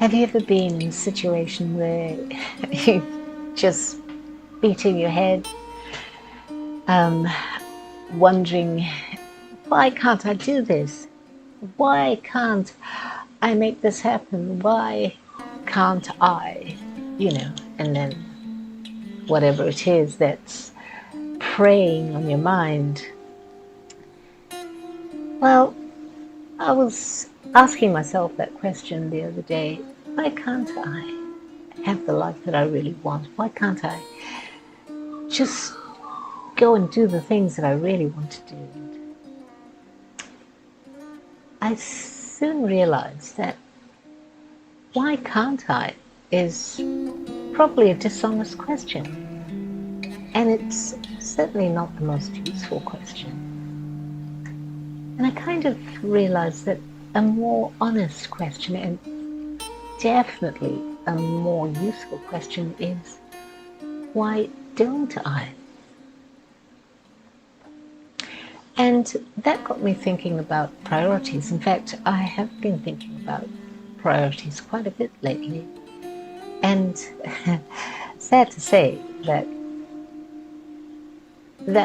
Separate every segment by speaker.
Speaker 1: Have you ever been in a situation where you just beating your head, um, wondering, why can't I do this? Why can't I make this happen? Why can't I? And then whatever it is that's preying on your mind. Well, I was asking myself that question the other day. Why can't I have the life that I really want? Why can't I just go and do the things that I really want to do? I soon realized that why can't I is probably a dishonest question. And it's certainly not the most useful question. And I kind of realized that a more honest question, and definitely a more useful question, is why don't I? And that got me thinking about priorities. In fact, I have been thinking about priorities quite a bit lately. And sad to say that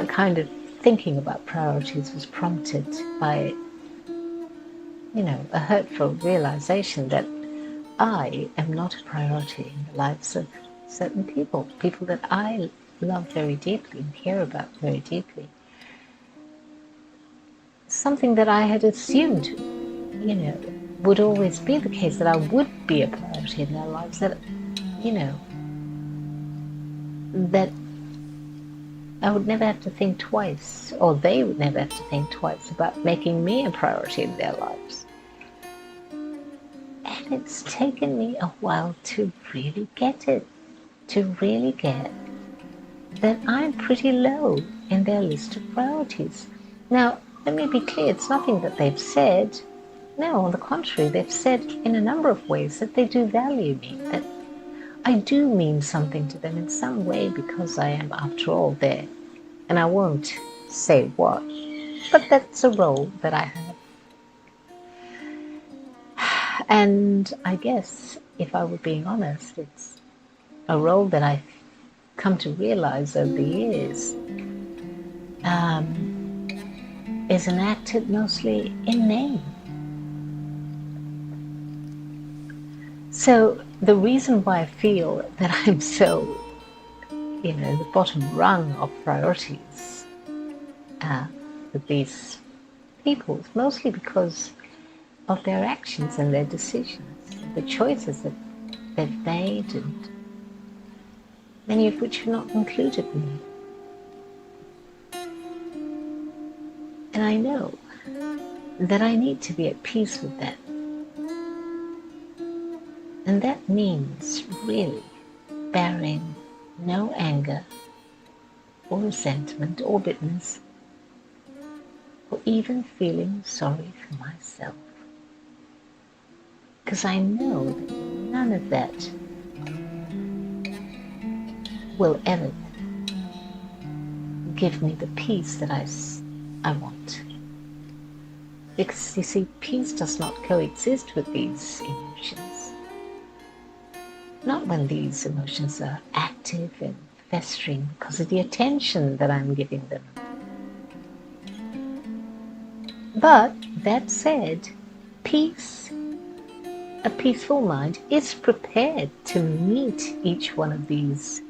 Speaker 1: kind of thinking about priorities was prompted by, a hurtful realization that I am not a priority in the lives of certain people that I love very deeply and care about very deeply. Something that I had assumed, would always be the case, that I would be a priority in their lives, that, that I would never have to think twice, or they would never have to think twice about making me a priority in their lives. And it's taken me a while to really get it, to really get that I'm pretty low in their list of priorities. Now, let me be clear, it's nothing that they've said. No, on the contrary, they've said in a number of ways that they do value me, that I do mean something to them in some way because I am, after all, there. And I won't say what, but that's a role that I have. And I guess, if I were being honest, it's a role that I've come to realize over the years is enacted mostly in name. So the reason why I feel that I'm so, the bottom rung of priorities with these people is mostly because of their actions and their decisions, the choices that they've made, and many of which have not included me. And I know that I need to be at peace with that. And that means really bearing no anger or resentment or bitterness, or even feeling sorry for myself. Because I know that none of that will ever give me the peace that I want. Because, you see, peace does not coexist with these emotions. Not when these emotions are active and festering because of the attention that I'm giving them. But that said, peace, a peaceful mind, is prepared to meet each one of these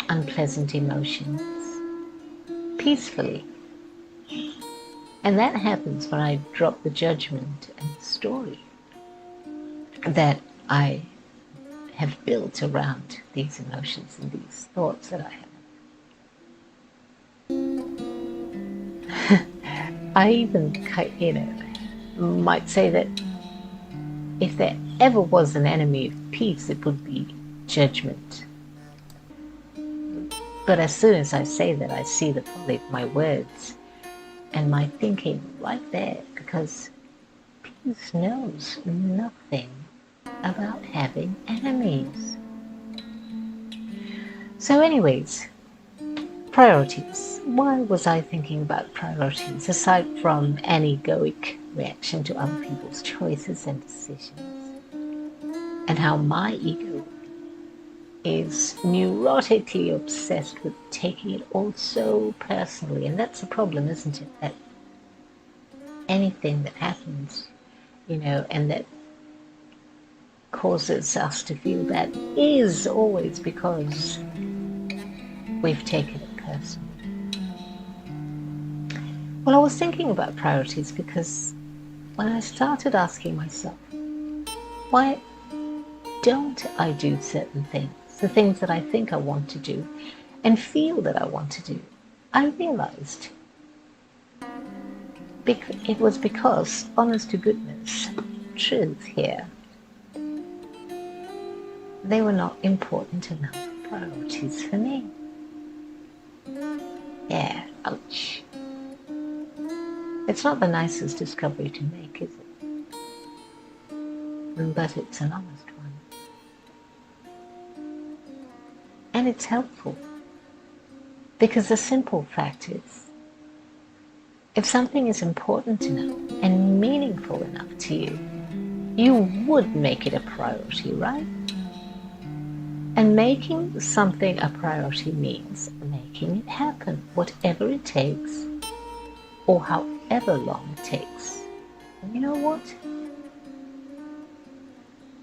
Speaker 1: unpleasant emotions peacefully. And that happens when I drop the judgment and the story that I have built around these emotions and these thoughts that I have. I even, might say that if there ever was an enemy of peace, it would be judgment. But as soon as I say that, I see the folly of my words and my thinking right there, because peace knows nothing about having enemies. So anyways, priorities. Why was I thinking about priorities, aside from an egoic reaction to other people's choices and decisions, and how my ego is neurotically obsessed with taking it all so personally. And that's a problem, isn't it? That anything that happens, and that causes us to feel bad is always because we've taken it personally. Well, I was thinking about priorities because when I started asking myself, why don't I do certain things, the things that I think I want to do and feel that I want to do, I realized it was because, honest to goodness, truth here, they were not important enough priorities for me. Yeah, ouch. It's not the nicest discovery to make, is it? But it's an honest one. And it's helpful. Because the simple fact is, if something is important enough and meaningful enough to you, you would make it a priority, right? And making something a priority means making it happen, whatever it takes, or however long it takes. And you know what?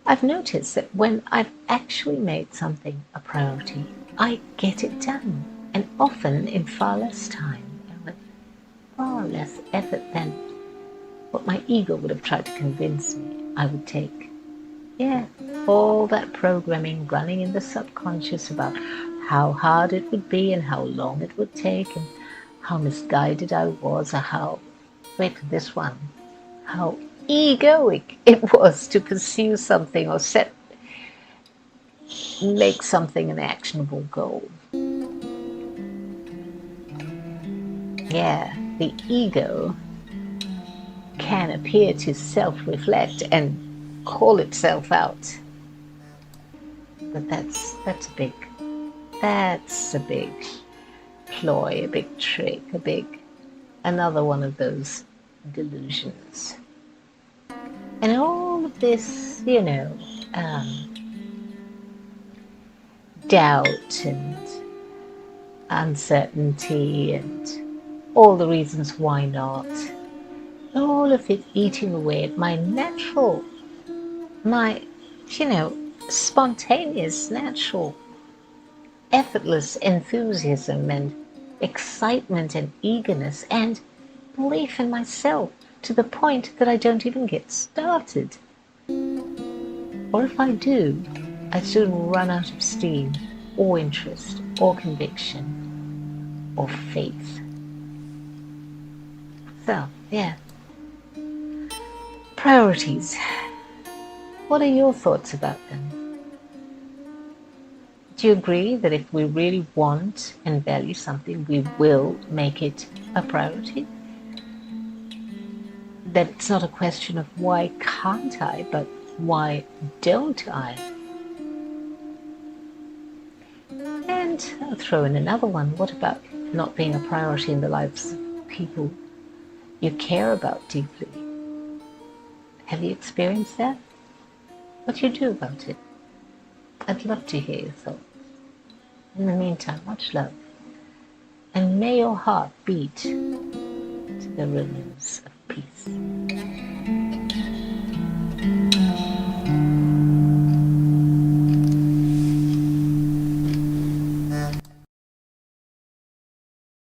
Speaker 1: I've noticed that when I've actually made something a priority, I get it done, and often in far less time and with far less effort than what my ego would have tried to convince me I would take. Yeah, all that programming running in the subconscious about how hard it would be and how long it would take and how misguided I was, or how egoic it was to pursue something or make something an actionable goal. Yeah, the ego can appear to self-reflect and call itself out. But that's a big ploy, a big trick, another one of those delusions. And all of this, doubt and uncertainty and all the reasons why not, all of it eating away at my spontaneous, natural, effortless enthusiasm and excitement and eagerness and belief in myself, to the point that I don't even get started. Or if I do, I soon run out of steam, or interest, or conviction, or faith. So, yeah. Priorities. What are your thoughts about them? Do you agree that if we really want and value something, we will make it a priority? That it's not a question of why can't I, but why don't I? And I'll throw in another one. What about not being a priority in the lives of people you care about deeply? Have you experienced that? What do you do about it? I'd love to hear your thoughts. In the meantime, much love. And may your heart beat to the rhythms of peace.